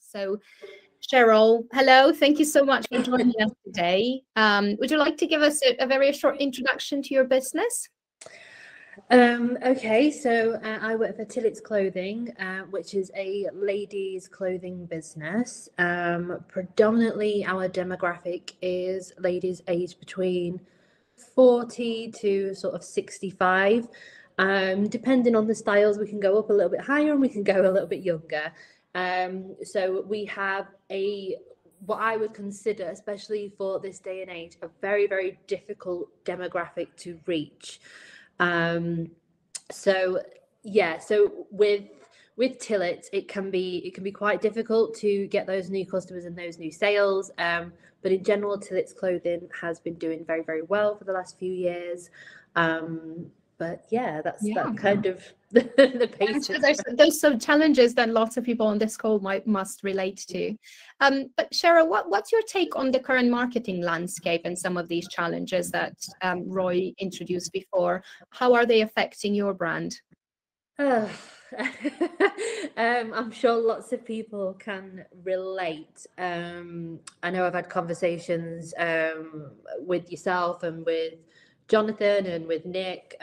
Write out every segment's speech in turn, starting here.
So, Cheryl, hello. Thank you so much for joining us today. Would you like to give us a very short introduction to your business? Okay, so I work for Tillets Clothing, which is a ladies' clothing business. Predominantly, our demographic is ladies aged between 40 to sort of 65. Depending on the styles, we can go up a little bit higher and we can go a little bit younger. So we have what I would consider, especially for this day and age, a very, very difficult demographic to reach. So with Tillets, it can be quite difficult to get those new customers and those new sales. But in general, Tillets Clothing has been doing very, very well for the last few years. But yeah, that's kind of the basics. There's some challenges that lots of people on this call must relate to. But Cheryl, what's your take on the current marketing landscape and some of these challenges that Roy introduced before? How are they affecting your brand? I'm sure lots of people can relate. I know I've had conversations with yourself and with Jonathan and with Nick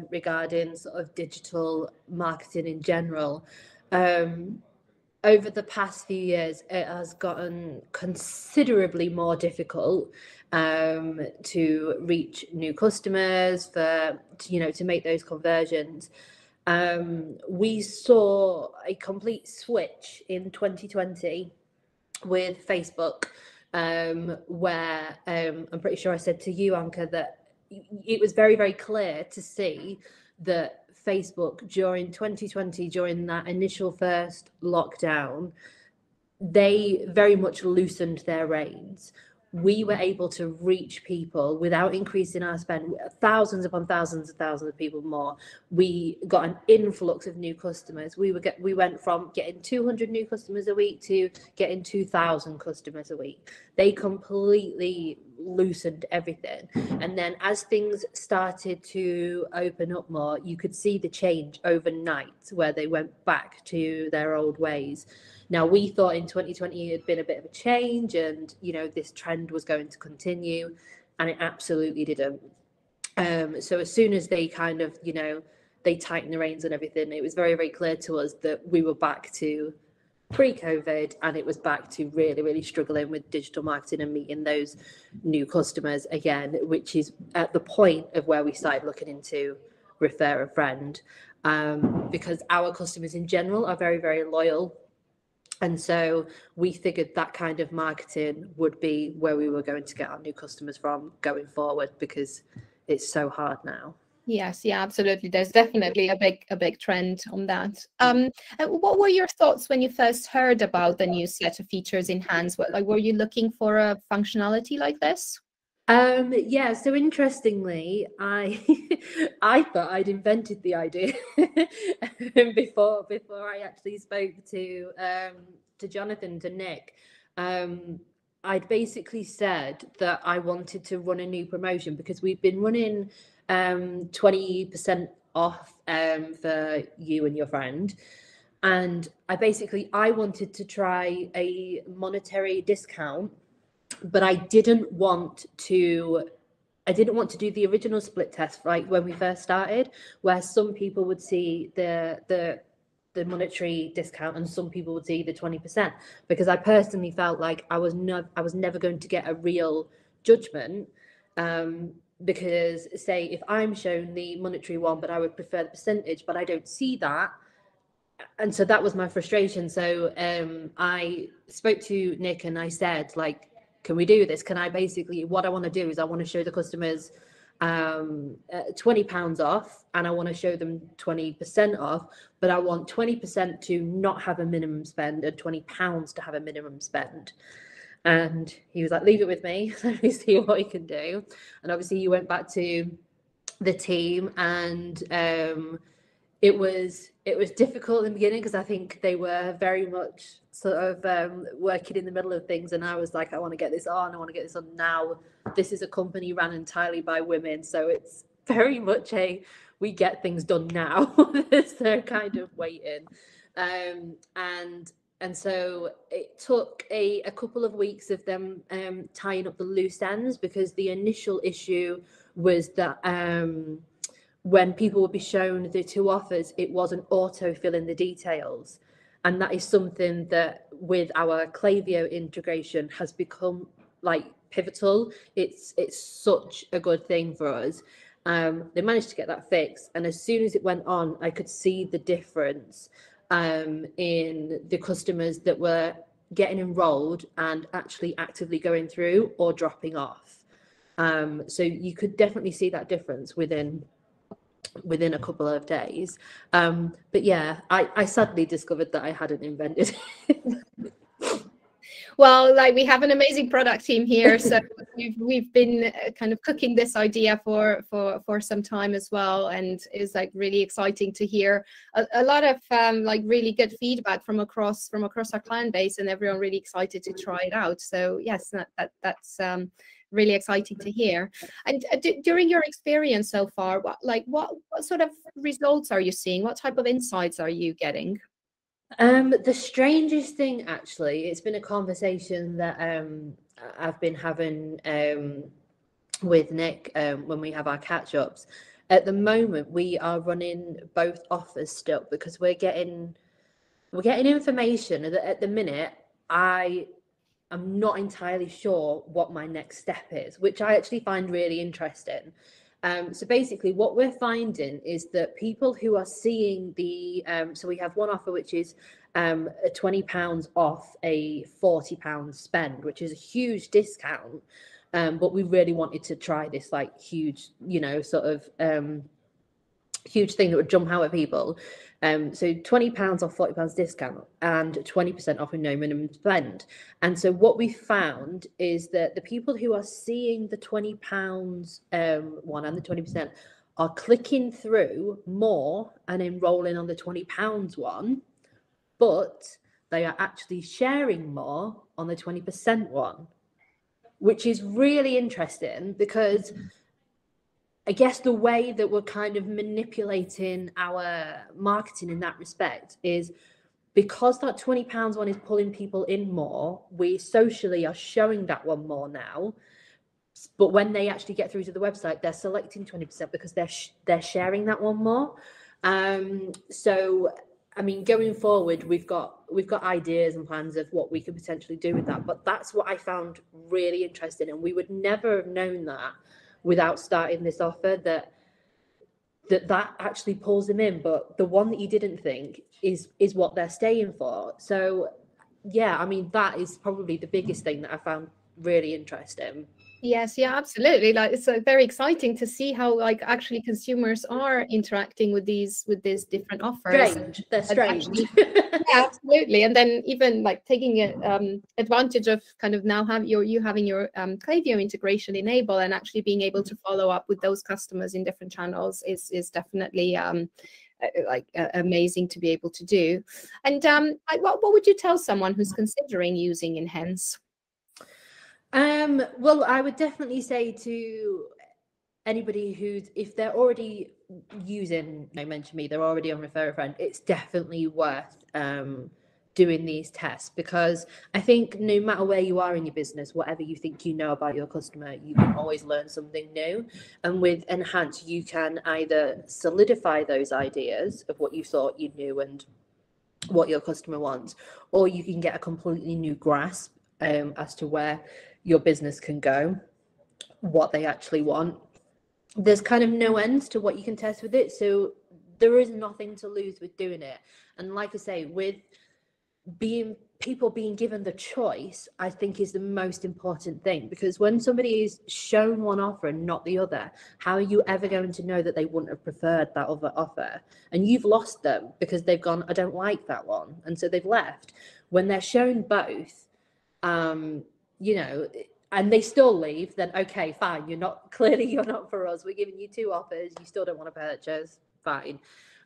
regarding sort of digital marketing in general. Over the past few years, it has gotten considerably more difficult to reach new customers, to make those conversions. We saw a complete switch in 2020 with Facebook, where I'm pretty sure I said to you, Anka, that it was very, very clear to see that Facebook during 2020, during that initial first lockdown, they very much loosened their reins. We were able to reach people without increasing our spend, thousands upon thousands of people more. We got an influx of new customers. We went from getting 200 new customers a week to getting 2,000 customers a week. They completely loosened everything. And then as things started to open up more, you could see the change overnight where they went back to their old ways. Now, we thought in 2020 it had been a bit of a change and, this trend was going to continue, and it absolutely didn't. So as soon as they kind of, they tightened the reins and everything, it was very, very clear to us that we were back to pre-COVID, and it was back to really, really struggling with digital marketing and meeting those new customers again, which is at the point of where we started looking into refer a friend, because our customers in general are very, very loyal. And so we figured that kind of marketing would be where we were going to get our new customers from going forward, because it's so hard now. Yes, yeah, absolutely. There's definitely a big trend on that. What were your thoughts when you first heard about the new set of features enhanced? Were you looking for a functionality like this? Yeah, so interestingly, I thought I'd invented the idea before I actually spoke to Jonathan, to Nick. I'd basically said that I wanted to run a new promotion because we've been running 20% off for you and your friend. And I wanted to try a monetary discount, but I didn't want to do the original split test, right, when we first started, where some people would see the monetary discount and some people would see the 20%, because I personally felt like I was never going to get a real judgment, because say if I'm shown the monetary one but I would prefer the percentage, but I don't see that. And so that was my frustration. So I spoke to Nick and I said, like, can we do this? Can I what I want to do is I want to show the customers £20 off, and I want to show them 20% off, but I want 20% to not have a minimum spend and £20 to have a minimum spend. And he was like, leave it with me, let me see what he can do. And obviously he went back to the team, and it was difficult in the beginning because I think they were very much sort of working in the middle of things, and I was like, I want to get this on now. This is a company run entirely by women, so it's very much we get things done now. So kind of waiting, and And so it took a couple of weeks of them tying up the loose ends, because the initial issue was that when people would be shown the two offers, it wasn't auto filling the details. And that is something that with our Klaviyo integration has become like pivotal. It's such a good thing for us. They managed to get that fixed, and as soon as it went on, I could see the difference in the customers that were getting enrolled and actually actively going through or dropping off. So you could definitely see that difference within a couple of days. But yeah, I sadly discovered that I hadn't invented it. Well, like, we have an amazing product team here, so we've been kind of cooking this idea for some time as well, and it's like really exciting to hear a lot of like really good feedback from across our client base, and everyone really excited to try it out. So yes, that's really exciting to hear. And during your experience so far, what sort of results are you seeing? What type of insights are you getting? The strangest thing, actually, it's been a conversation that I've been having with Nick when we have our catch-ups. At the moment, we are running both offers still, because we're getting information that at the minute I'm not entirely sure what my next step is, which I actually find really interesting. So basically what we're finding is that people who are seeing the, so we have one offer which is a £20 off a £40 spend, which is a huge discount. But we really wanted to try this like huge, sort of huge thing that would jump out at people. So £20 off £40 discount and 20% off with no minimum spend. And so what we found is that the people who are seeing the £20 one and the 20% are clicking through more and enrolling on the £20 one, but they are actually sharing more on the 20% one, which is really interesting, because I guess the way that we're kind of manipulating our marketing in that respect is because that £20 one is pulling people in more, we socially are showing that one more now. But when they actually get through to the website, they're selecting 20% because they're sharing that one more. So, I mean, going forward, we've got ideas and plans of what we could potentially do with that. But that's what I found really interesting, and we would never have known that without starting this offer, that actually pulls them in, but the one that you didn't think is what they're staying for. So yeah, I mean, that is probably the biggest thing that I found really interesting. Yes, yeah, absolutely. Like, it's very exciting to see how like actually consumers are interacting with these different offers. Strange. They're strange. Actually, yeah, absolutely. And then even like taking advantage of kind of now having your Klaviyo integration enabled, and actually being able to follow up with those customers in different channels is definitely amazing to be able to do. And what would you tell someone who's considering using Enhance? Well, I would definitely say to anybody who's, if they're already using, mention me, they're already on Refer a Friend, it's definitely worth doing these tests, because I think no matter where you are in your business, whatever you think you know about your customer, you can always learn something new. And with Enhance, you can either solidify those ideas of what you thought you knew and what your customer wants, or you can get a completely new grasp as to where your business can go, what they actually want. There's kind of no end to what you can test with it, so there is nothing to lose with doing it. And like I say, with people being given the choice, I think is the most important thing, because when somebody is shown one offer and not the other, how are you ever going to know that they wouldn't have preferred that other offer? And you've lost them because they've gone, I don't like that one, and so they've left. When they're shown both, and they still leave, then okay, fine, you're not for us, we're giving you two offers, you still don't want to purchase, fine.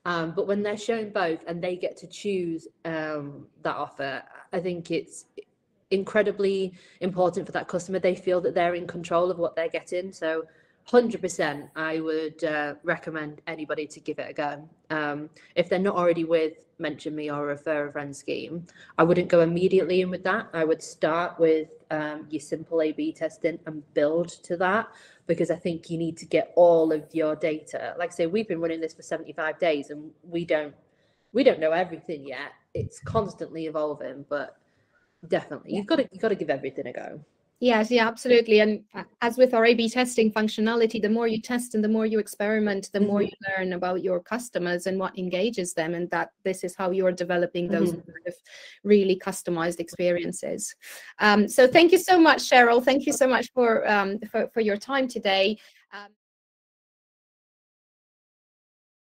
But when they're shown both and they get to choose that offer, I think it's incredibly important for that customer. They feel that they're in control of what they're getting. So 100%. I would recommend anybody to give it a go. If they're not already with Mention Me or Refer a Friend scheme, I wouldn't go immediately in with that. I would start with your simple A/B testing and build to that, because I think you need to get all of your data. Like I say, we've been running this for 75 days and we don't know everything yet. It's constantly evolving, but definitely you've got to give everything a go. Yes, yeah, absolutely. And as with our A/B testing functionality, the more you test and the more you experiment, the more you learn about your customers and what engages them, and that this is how you're developing those sort of really customized experiences. So thank you so much, Cheryl. Thank you so much for your time today.